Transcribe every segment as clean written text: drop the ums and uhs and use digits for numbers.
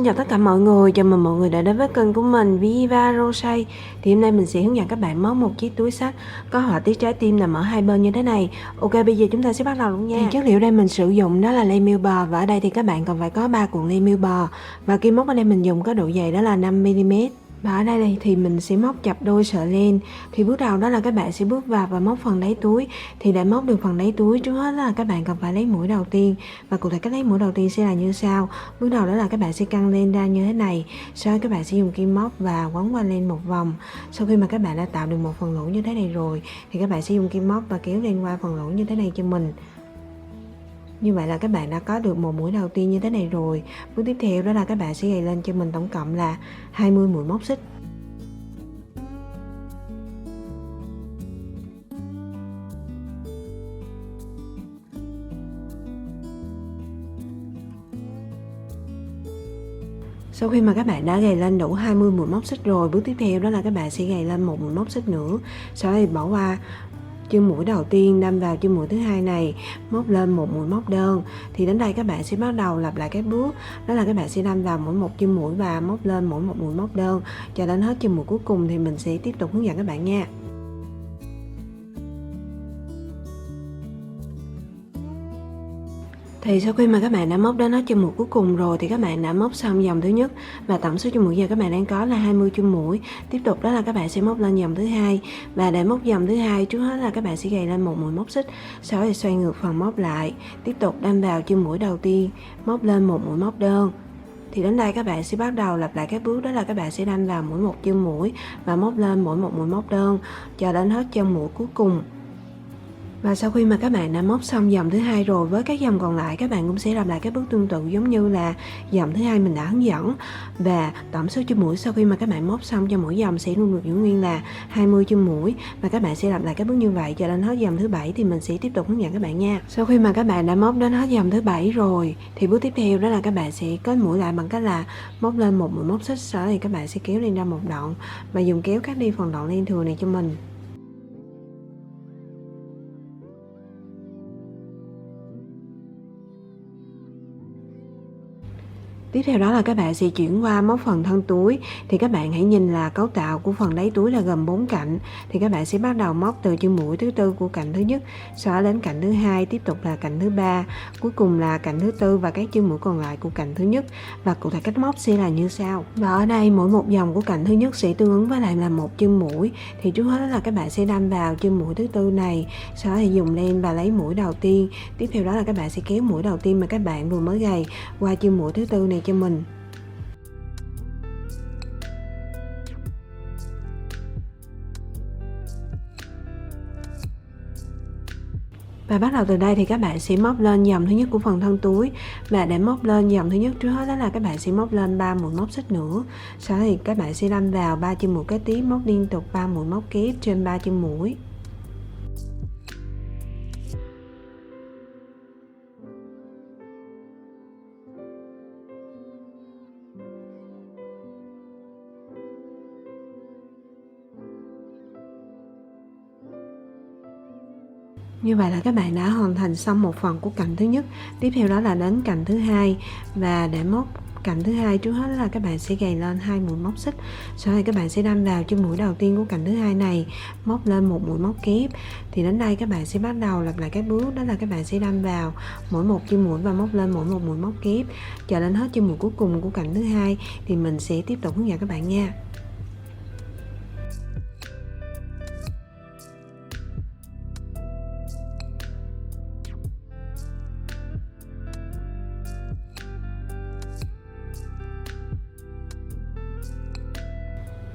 Xin chào tất cả mọi người, chào mừng mọi người đã đến với kênh của mình Viva Rosé. Thì hôm nay mình sẽ hướng dẫn các bạn móc một chiếc túi xách có họa tiết trái tim nằm ở hai bên như thế này. Ok, bây giờ chúng ta sẽ bắt đầu luôn nha. Thì chất liệu đây mình sử dụng đó là len miêu bò, và ở đây thì các bạn cần phải có 3 cuộn len miêu bò, và kim móc ở đây mình dùng có độ dày đó là 5mm. Và ở đây thì mình sẽ móc chập đôi sợi len. Thì bước đầu đó là các bạn sẽ bước vào và móc phần đáy túi. Thì để móc được phần đáy túi, trước hết là các bạn cần phải lấy mũi đầu tiên. Và cụ thể cách lấy mũi đầu tiên sẽ là như sau. Bước đầu đó là các bạn sẽ căng len ra như thế này. Sau đó các bạn sẽ dùng kim móc và quấn qua len một vòng. Sau khi mà các bạn đã tạo được một phần lỗ như thế này rồi, thì các bạn sẽ dùng kim móc và kéo len qua phần lỗ như thế này cho mình. Như vậy là các bạn đã có được một mũi đầu tiên như thế này rồi. Bước tiếp theo đó là các bạn sẽ gầy lên cho mình tổng cộng là 20 mũi móc xích. Sau khi mà các bạn đã gầy lên đủ 20 mũi móc xích rồi, bước tiếp theo đó là các bạn sẽ gầy lên một mũi móc xích nữa. Sau đó thì bỏ qua chân mũi đầu tiên, đâm vào chân mũi thứ hai này, móc lên một mũi móc đơn. Thì đến đây các bạn sẽ bắt đầu lặp lại các bước, đó là các bạn sẽ đâm vào mỗi một chân mũi và móc lên mỗi một mũi móc đơn cho đến hết chân mũi cuối cùng. Thì mình sẽ tiếp tục hướng dẫn các bạn nha. Thì sau khi mà các bạn đã móc đến hết chân mũi cuối cùng rồi, thì các bạn đã móc xong dòng thứ nhất, và tổng số chân mũi giờ các bạn đang có là 20 chân mũi. Tiếp tục đó là các bạn sẽ móc lên dòng thứ hai, và để móc dòng thứ hai, trước hết là các bạn sẽ gầy lên một mũi móc xích, sau đó thì xoay ngược phần móc lại, tiếp tục đâm vào chân mũi đầu tiên, móc lên một mũi móc đơn. Thì đến đây các bạn sẽ bắt đầu lặp lại các bước, đó là các bạn sẽ đâm vào mỗi một chân mũi và móc lên mỗi một mũi móc đơn cho đến hết chân mũi cuối cùng. Và sau khi mà các bạn đã móc xong dòng thứ hai rồi, với các dòng còn lại các bạn cũng sẽ làm lại các bước tương tự giống như là dòng thứ hai mình đã hướng dẫn. Và tổng số chân mũi sau khi mà các bạn móc xong cho mỗi dòng sẽ luôn được giữ nguyên là 20 chân mũi, và các bạn sẽ làm lại các bước như vậy cho đến hết dòng thứ 7. Thì mình sẽ tiếp tục hướng dẫn các bạn nha. Sau khi mà các bạn đã móc đến hết dòng thứ 7 rồi, thì bước tiếp theo đó là các bạn sẽ kết mũi lại bằng cách là móc lên một mũi móc xích, sau đó thì các bạn sẽ kéo lên ra một đoạn và dùng kéo cắt đi phần đoạn len thừa này cho mình. Tiếp theo đó là các bạn sẽ chuyển qua móc phần thân túi. Thì các bạn hãy nhìn là cấu tạo của phần đáy túi là gồm 4 cạnh. Thì các bạn sẽ bắt đầu móc từ chân mũi thứ tư của cạnh thứ nhất, sau đó đến cạnh thứ hai, tiếp tục là cạnh thứ ba, cuối cùng là cạnh thứ tư và các chân mũi còn lại của cạnh thứ nhất. Và cụ thể cách móc sẽ là như sau. Và ở đây mỗi một dòng của cạnh thứ nhất sẽ tương ứng với lại là một chân mũi. Thì trước hết là các bạn sẽ đâm vào chân mũi thứ tư này, sau đó thì dùng len và lấy mũi đầu tiên. Tiếp theo đó là các bạn sẽ kéo mũi đầu tiên mà các bạn vừa mới gầy qua chân mũi thứ tư này cho mình. Và bắt đầu từ đây thì các bạn sẽ móc lên dòng thứ nhất của phần thân túi. Và để móc lên dòng thứ nhất, trước hết đó là các bạn sẽ móc lên 3 mũi móc xích nữa. Sau đó thì các bạn sẽ đâm vào 3 chân mũi kế tiếp, móc liên tục 3 mũi móc kép trên 3 chân mũi. Như vậy là các bạn đã hoàn thành xong một phần của cạnh thứ nhất. Tiếp theo đó là đến cạnh thứ hai, và để móc cạnh thứ hai, trước hết là các bạn sẽ gầy lên 2 mũi móc xích, sau đó các bạn sẽ đâm vào chân mũi đầu tiên của cạnh thứ hai này, móc lên một mũi móc kép. Thì đến đây các bạn sẽ bắt đầu lặp lại các bước, đó là các bạn sẽ đâm vào mỗi một chân mũi và móc lên mỗi một mũi móc kép cho đến hết chân mũi cuối cùng của cạnh thứ hai. Thì mình sẽ tiếp tục hướng dẫn các bạn nha.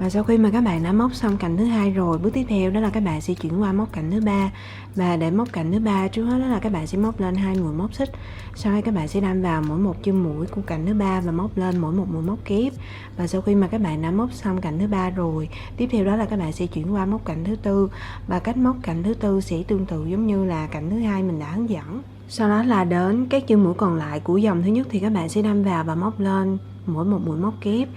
Và sau khi mà các bạn đã móc xong cạnh thứ hai rồi, bước tiếp theo đó là các bạn sẽ chuyển qua móc cạnh thứ ba. Và để móc cạnh thứ ba, trước hết đó là các bạn sẽ móc lên 2 mũi móc xích, sau đó các bạn sẽ đâm vào mỗi một chân mũi của cạnh thứ ba và móc lên mỗi một mũi móc kép. Và sau khi mà các bạn đã móc xong cạnh thứ ba rồi, tiếp theo đó là các bạn sẽ chuyển qua móc cạnh thứ tư, và cách móc cạnh thứ tư sẽ tương tự giống như là cạnh thứ hai mình đã hướng dẫn. Sau đó là đến các chân mũi còn lại của dòng thứ nhất thì các bạn sẽ đâm vào và móc lên mỗi một mũi móc kép.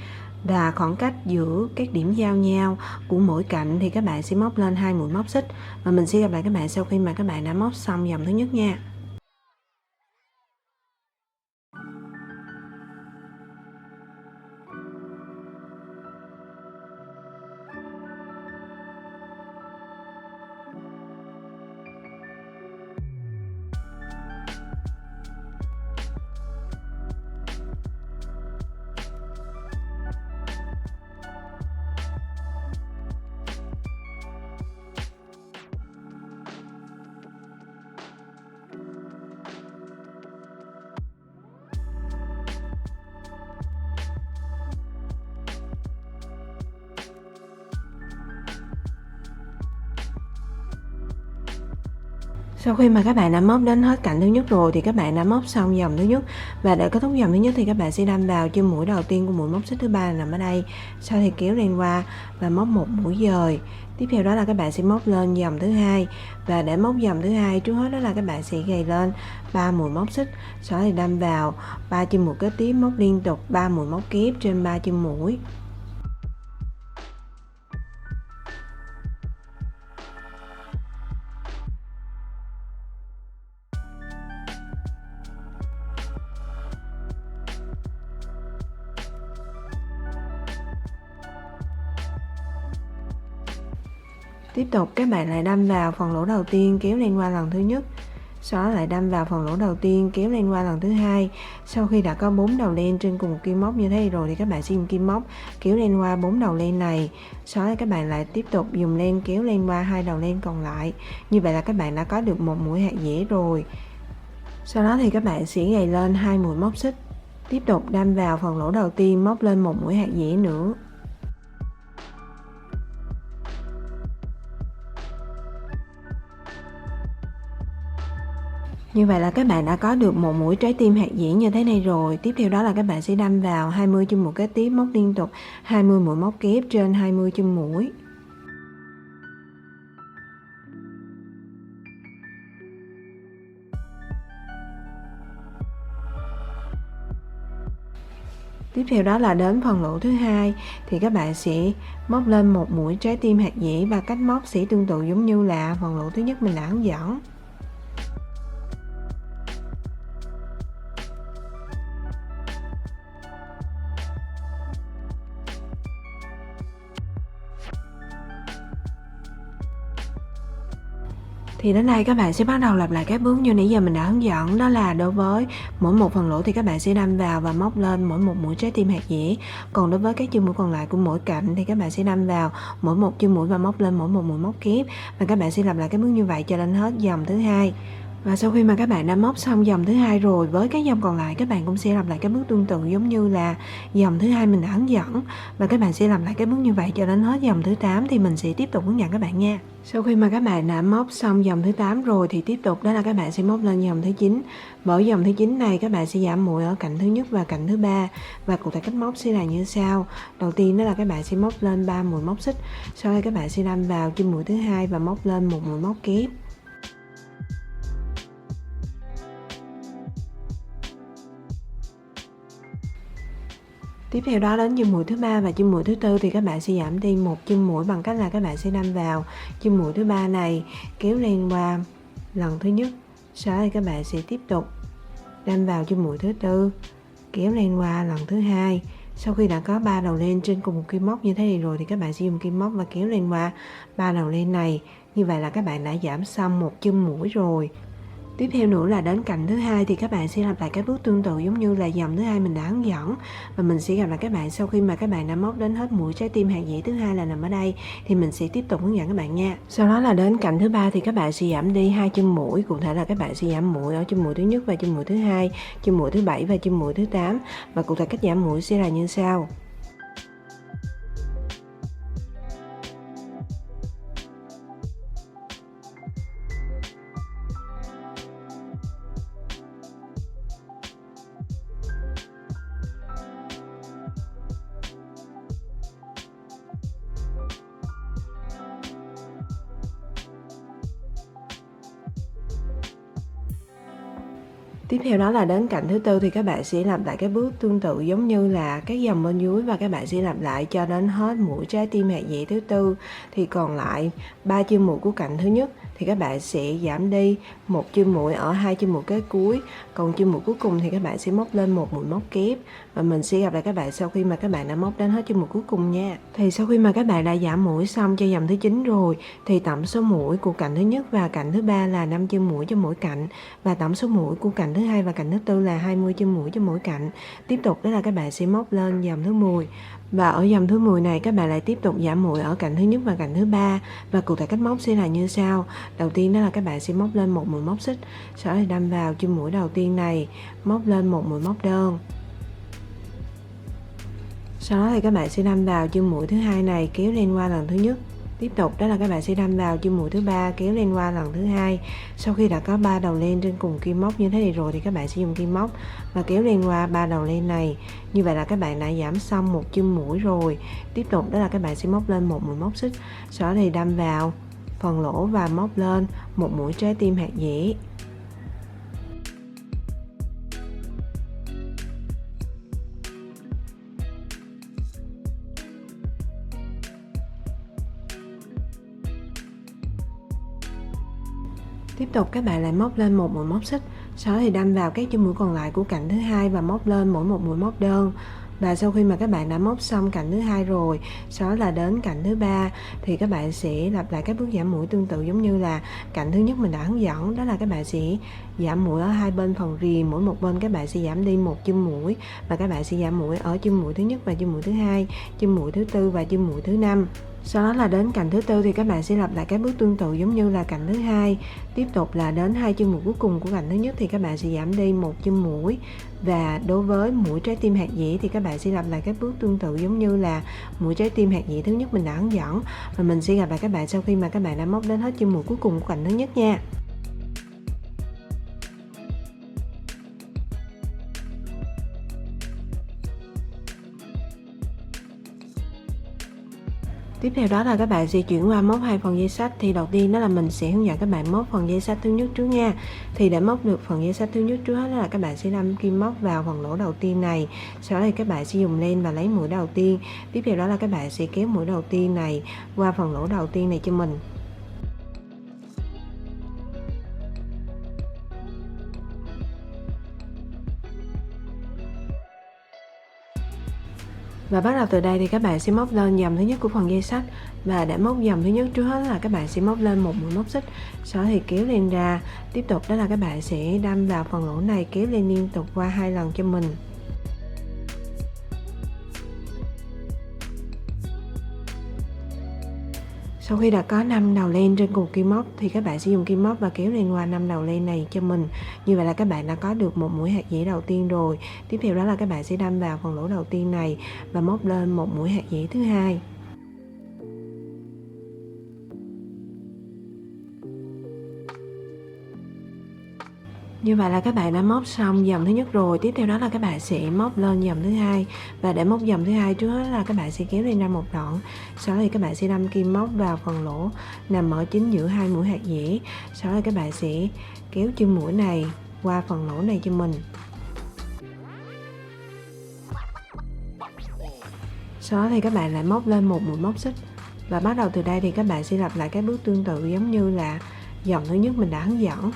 Và khoảng cách giữa các điểm giao nhau của mỗi cạnh thì các bạn sẽ móc lên 2 mũi móc xích. Và mình sẽ gặp lại các bạn sau khi mà các bạn đã móc xong dòng thứ nhất nha. Sau khi mà các bạn đã móc đến hết cạnh thứ nhất rồi thì các bạn đã móc xong dòng thứ nhất, và để kết thúc dòng thứ nhất thì các bạn sẽ đâm vào chân mũi đầu tiên của mũi móc xích thứ ba nằm ở đây, sau thì kéo lên qua và móc một mũi dời. Tiếp theo đó là các bạn sẽ móc lên dòng thứ hai, và để móc dòng thứ hai trước hết đó là các bạn sẽ gầy lên 3 mũi móc xích, sau thì đâm vào 3 chân mũi kế tiếp, móc liên tục 3 mũi móc kép trên 3 chân mũi. Tiếp tục các bạn lại đâm vào phần lỗ đầu tiên, kéo lên qua lần thứ nhất, sau đó lại đâm vào phần lỗ đầu tiên, kéo lên qua lần thứ hai. Sau khi đã có 4 đầu len trên cùng một kim móc như thế rồi thì các bạn sẽ dùng kim móc kéo lên qua 4 đầu len này, sau đó các bạn lại tiếp tục dùng len kéo lên qua 2 đầu len còn lại. Như vậy là các bạn đã có được một mũi hạt dẻ rồi. Sau đó thì các bạn sẽ gầy lên 2 mũi móc xích, tiếp tục đâm vào phần lỗ đầu tiên, móc lên một mũi hạt dẻ nữa. Như vậy là các bạn đã có được một mũi trái tim hạt dẻ như thế này rồi. Tiếp theo đó là các bạn sẽ đâm vào 20 chân mũi kế tiếp, móc liên tục 20 mũi móc kép trên 20 chân mũi. Tiếp theo đó là đến phần lỗ thứ hai thì các bạn sẽ móc lên một mũi trái tim hạt dẻ, và cách móc sẽ tương tự giống như là phần lỗ thứ nhất mình đã hướng dẫn. Thì đến đây các bạn sẽ bắt đầu lặp lại các bước như nãy giờ mình đã hướng dẫn, đó là đối với mỗi một phần lỗ thì các bạn sẽ đâm vào và móc lên mỗi một mũi trái tim hạt dẻ. Còn đối với các chân mũi còn lại của mỗi cạnh thì các bạn sẽ đâm vào mỗi một chân mũi và móc lên mỗi một mũi móc kép, và các bạn sẽ lặp lại các bước như vậy cho đến hết dòng thứ hai. Và sau khi mà các bạn đã móc xong dòng thứ hai rồi, với các dòng còn lại các bạn cũng sẽ lặp lại các bước tương tự giống như là dòng thứ hai mình đã hướng dẫn, và các bạn sẽ làm lại các bước như vậy cho đến hết dòng thứ 8 thì mình sẽ tiếp tục hướng dẫn các bạn nha. Sau khi mà các bạn đã móc xong dòng thứ 8 rồi thì tiếp tục đó là các bạn sẽ móc lên dòng thứ 9. Bởi dòng thứ 9 này các bạn sẽ giảm mũi ở cạnh thứ nhất và cạnh thứ ba, và cụ thể cách móc sẽ là như sau. Đầu tiên đó là các bạn sẽ móc lên 3 mũi móc xích, sau đó các bạn sẽ đâm vào chân mũi thứ hai và móc lên một mũi móc kép. Tiếp theo đó đến chân mũi thứ ba và chân mũi thứ tư thì các bạn sẽ giảm đi một chân mũi bằng cách là các bạn sẽ đâm vào chân mũi thứ ba này, kéo lên qua lần thứ nhất, sau đó thì các bạn sẽ tiếp tục đâm vào chân mũi thứ tư, kéo lên qua lần thứ hai. Sau khi đã có 3 đầu len trên cùng một kim móc như thế này rồi thì các bạn sẽ dùng kim móc và kéo lên qua 3 đầu len này. Như vậy là các bạn đã giảm xong một chân mũi rồi. Tiếp theo nữa là đến cạnh thứ hai thì các bạn sẽ lặp lại các bước tương tự giống như là dòng thứ hai mình đã hướng dẫn, và mình sẽ gặp lại các bạn sau khi mà các bạn đã móc đến hết mũi trái tim hạt dẻ thứ hai là nằm ở đây thì mình sẽ tiếp tục hướng dẫn các bạn nha. Sau đó là đến cạnh thứ ba thì các bạn sẽ giảm đi 2 chân mũi, cụ thể là các bạn sẽ giảm mũi ở chân mũi thứ nhất và chân mũi thứ hai, chân mũi thứ bảy và chân mũi thứ 8, và cụ thể cách giảm mũi sẽ là như sau. Tiếp theo đó là đến cạnh thứ tư thì các bạn sẽ làm lại cái bước tương tự giống như là các dòng bên dưới, và các bạn sẽ làm lại cho đến hết mũi trái tim hạt dẻ thứ tư. Thì còn lại 3 chân mũi của cạnh thứ nhất thì các bạn sẽ giảm đi một chân mũi ở 2 chân mũi kế cuối, còn chân mũi cuối cùng thì các bạn sẽ móc lên một mũi móc kép, và mình sẽ gặp lại các bạn sau khi mà các bạn đã móc đến hết chân mũi cuối cùng nha. Thì sau khi mà các bạn đã giảm mũi xong cho dòng thứ 9 rồi thì tổng số mũi của cạnh thứ nhất và cạnh thứ ba là 5 chân mũi cho mỗi cạnh, và tổng số mũi của cạnh thứ hai và cạnh thứ tư là 20 chân mũi cho mỗi cạnh. Tiếp tục đó là các bạn sẽ móc lên dòng thứ 10. Và ở dòng thứ 10 này các bạn lại tiếp tục giảm mũi ở cạnh thứ nhất và cạnh thứ ba, và cụ thể cách móc sẽ là như sau. Đầu tiên đó là các bạn sẽ móc lên một mũi móc xích, sau đó thì đâm vào chân mũi đầu tiên này, móc lên một mũi móc đơn. Sau đó thì các bạn sẽ đâm vào chân mũi thứ hai này, kéo lên qua lần thứ nhất, Tiếp tục đó là các bạn sẽ đâm vào chân mũi thứ ba, kéo lên qua lần thứ hai. Sau khi đã có 3 đầu len trên cùng kim móc như thế này rồi thì các bạn sẽ dùng kim móc và kéo lên qua 3 đầu len này. Như vậy là các bạn đã giảm xong một chân mũi rồi. Tiếp tục đó là các bạn sẽ móc lên một mũi móc xích, sau đó thì đâm vào phần lỗ và móc lên một mũi trái tim hạt dẻ. Tiếp tục các bạn lại móc lên một mũi móc xích, sau đó thì đâm vào các chân mũi còn lại của cạnh thứ hai và móc lên mỗi một mũi móc đơn. Và sau khi mà các bạn đã móc xong cạnh thứ hai rồi, sau đó là đến cạnh thứ ba thì các bạn sẽ lặp lại các bước giảm mũi tương tự giống như là cạnh thứ nhất mình đã hướng dẫn, đó là các bạn sẽ giảm mũi ở hai bên phần rìa, mỗi một bên các bạn sẽ giảm đi một chân mũi và các bạn sẽ giảm mũi ở chân mũi thứ nhất và chân mũi thứ hai, chân mũi thứ tư và chân mũi thứ năm. Sau đó là đến cạnh thứ tư thì các bạn sẽ lặp lại các bước tương tự giống như là cạnh thứ hai. Tiếp tục là đến hai chân mũi cuối cùng của cạnh thứ nhất thì các bạn sẽ giảm đi một chân mũi. Và đối với mũi trái tim hạt dẻ thì các bạn sẽ lặp lại các bước tương tự giống như là mũi trái tim hạt dẻ thứ nhất mình đã hướng dẫn. Và mình sẽ gặp lại các bạn sau khi mà các bạn đã móc đến hết chân mũi cuối cùng của cạnh thứ nhất nha. Tiếp theo đó là các bạn sẽ chuyển qua móc hai phần dây xách. Thì đầu tiên đó là mình sẽ hướng dẫn các bạn móc phần dây xách thứ nhất trước nha. Thì để móc được phần dây xách thứ nhất trước hết là các bạn sẽ đâm kim móc vào phần lỗ đầu tiên này. Sau đó thì các bạn sẽ dùng len và lấy mũi đầu tiên. Tiếp theo đó là các bạn sẽ kéo mũi đầu tiên này qua phần lỗ đầu tiên này cho mình. Và bắt đầu từ đây thì các bạn sẽ móc lên dòng thứ nhất của phần dây xách. Và để móc dòng thứ nhất trước hết là các bạn sẽ móc lên một mũi móc xích, sau đó thì kéo lên ra. Tiếp tục đó là các bạn sẽ đâm vào phần lỗ này, kéo lên liên tục qua 2 lần cho mình. Sau khi đã có 5 đầu len trên cùng kim móc thì các bạn sẽ dùng kim móc và kéo lên qua 5 đầu len này cho mình. Như vậy là các bạn đã có được một mũi hạt dẻ đầu tiên rồi. Tiếp theo đó là các bạn sẽ đâm vào phần lỗ đầu tiên này và móc lên một mũi hạt dẻ thứ hai. Như vậy là các bạn đã móc xong dòng thứ nhất rồi. Tiếp theo đó là các bạn sẽ móc lên dòng thứ hai. Và để móc dòng thứ hai trước hết là các bạn sẽ kéo lên ra một đoạn. Sau đó thì các bạn sẽ đâm kim móc vào phần lỗ nằm ở chính giữa hai mũi hạt dẻ. Sau đó thì các bạn sẽ kéo chân mũi này qua phần lỗ này cho mình. Sau đó thì các bạn lại móc lên một mũi móc xích. Và bắt đầu từ đây thì các bạn sẽ lặp lại các bước tương tự giống như là dòng thứ nhất mình đã hướng dẫn.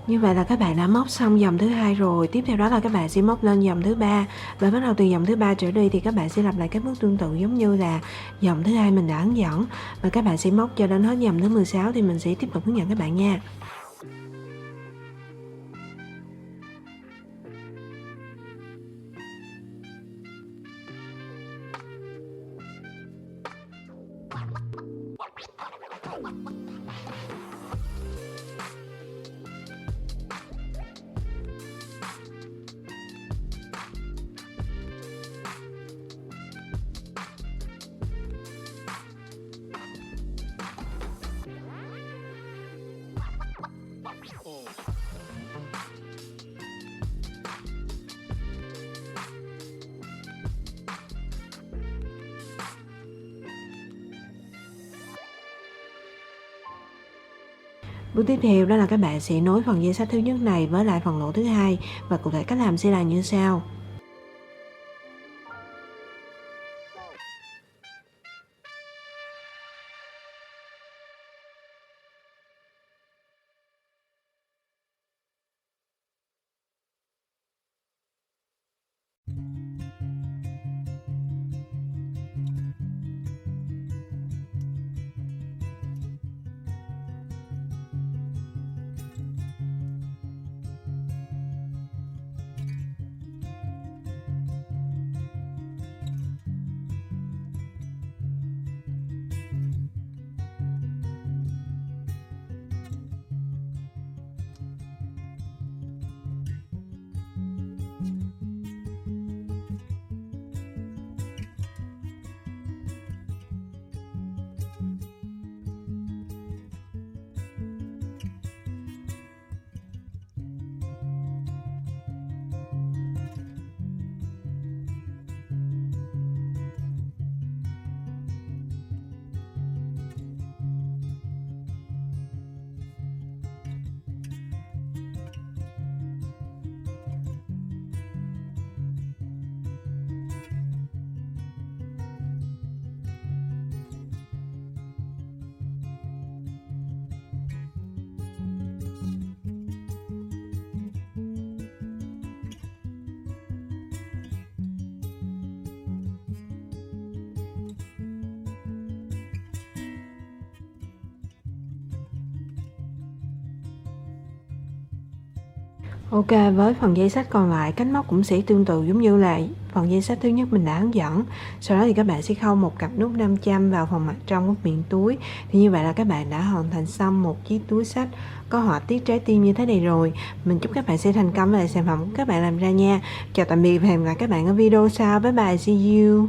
Như vậy là các bạn đã móc xong dòng thứ hai rồi. Tiếp theo đó là các bạn sẽ móc lên dòng thứ ba. Và bắt đầu từ dòng thứ ba trở đi thì các bạn sẽ lặp lại các bước tương tự giống như là dòng thứ hai mình đã hướng dẫn. Và các bạn sẽ móc cho đến hết dòng thứ 16 thì mình sẽ tiếp tục hướng dẫn các bạn nha. Bước tiếp theo đó là các bạn sẽ nối phần dây xách thứ nhất này với lại phần lỗ thứ hai và cụ thể cách làm sẽ là như sau. Ok, với phần dây xách còn lại, cách móc cũng sẽ tương tự giống như là phần dây xách thứ nhất mình đã hướng dẫn. Sau đó thì các bạn sẽ khâu một cặp nút 500 vào phần mặt trong của miệng túi. Thì như vậy là các bạn đã hoàn thành xong một chiếc túi xách có họa tiết trái tim như thế này rồi. Mình chúc các bạn sẽ thành công với sản phẩm của các bạn làm ra nha. Chào tạm biệt và hẹn gặp lại các bạn ở video sau. Bye bye, see you.